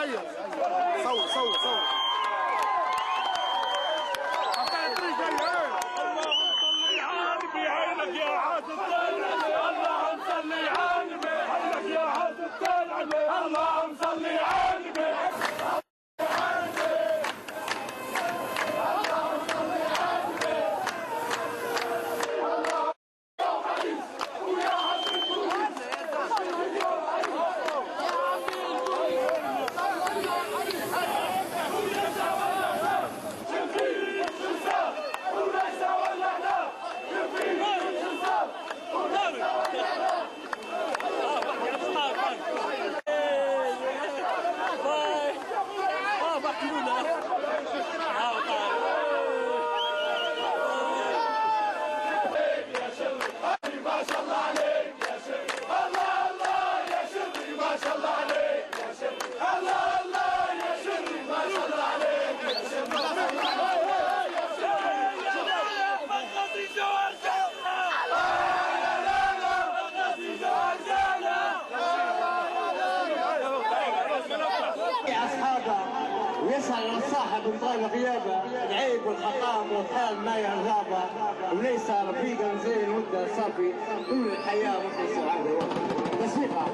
جايه. صور صور صور. اللهم صل عالي بعينك يا عازم اللهم صل عالي بعينك يا عازم اللهم صل عالي بعينك. ويسأل الصاحب طال غيابه العيب والحطام والحال ما يرغابه وليس رفيقا زي المدة صافي طول الحياة مخلص وعنده تسويقه